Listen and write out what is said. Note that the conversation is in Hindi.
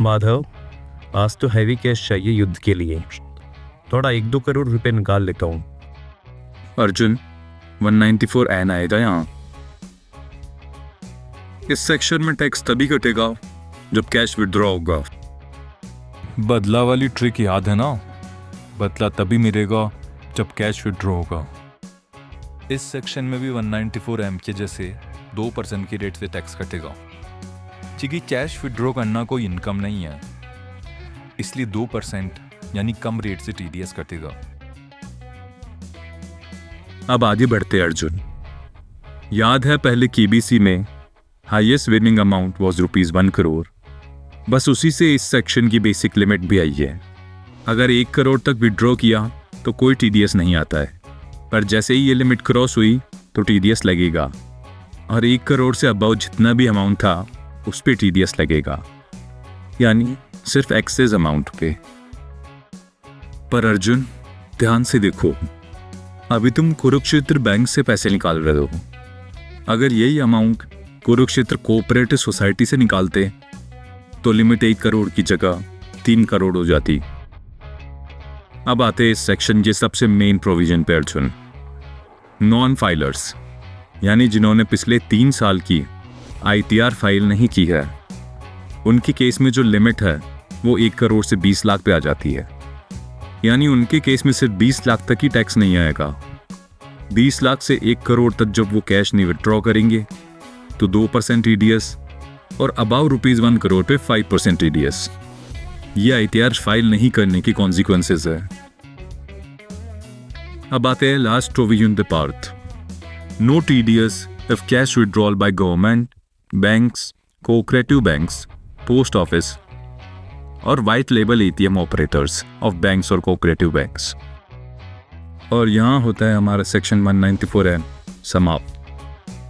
माधव, आज तो हैवी कैश चाहिए युद्ध के लिए। थोड़ा 1-2 करोड़ रुपए निकाल लेता हूँ। अर्जुन, 194 एन आएगा यहाँ। इस सेक्शन में टैक्स तभी कटेगा जब कैश विड्रॉ होगा। बदला वाली ट्रिक याद है ना? बदला तभी मिलेगा जब कैश विड्रॉ होगा। इस सेक्शन में भी 194 एम के जैसे 2% की रेट से टैक्स कटेगा, क्योंकि कैश विड्रॉ करना कोई इनकम नहीं है, इसलिए 2% यानी कम रेट से टीडीएस कटेगा। अब आगे बढ़ते अर्जुन। याद है पहले केबीसी में highest winning amount was ₹1 crore. बस उसी से इस सेक्शन की बेसिक लिमिट भी आई है। अगर 1 करोड़ तक विड्रॉ किया तो कोई टीडीएस नहीं आता है, पर जैसे ही ये लिमिट क्रॉस हुई तो टीडीएस लगेगा, और 1 करोड़ से अबव जितना भी अमाउंट था उस पे टीडीएस लगेगा, यानी सिर्फ एक्सेस अमाउंट पे। पर अर्जुन, ध्यान से देखो, अभी तुम कुरुक्षेत्र बैंक से पैसे निकाल रहे हो। अगर यही अमाउंट कुरुक्षेत्र कोऑपरेटिव सोसाइटी से निकालते तो लिमिट 1 करोड़ की जगह 3 करोड़ हो जाती। अब आते इस सेक्शन के सबसे मेन प्रोविजन पे अर्जुन। नॉन फाइलर्स, यानी जिन्होंने पिछले 3 साल की आईटीआर फाइल नहीं की है, उनके केस में जो लिमिट है वो 1 करोड़ से 20 लाख पे आ जाती है। यानी उनके केस में सिर्फ 20 लाख तक ही टैक्स नहीं आएगा। 20 लाख से 1 करोड़ तक जब वो कैश नहीं विड्रॉ करेंगे तो 2% टीडीएस, और अबाव ₹1 करोड़ पे 5% टीडीएस। ये आईटीआर फाइल नहीं करने की कॉन्सिक्वेंसेस है। अब आते हैं लास्ट प्रोविजन पे part. No TDS if cash withdrawal by government, banks, cooperative banks, post office और white label ATM operators of banks और कोऑपरेटिव बैंक्स। और यहाँ होता है हमारा सेक्शन 194 समाप्त।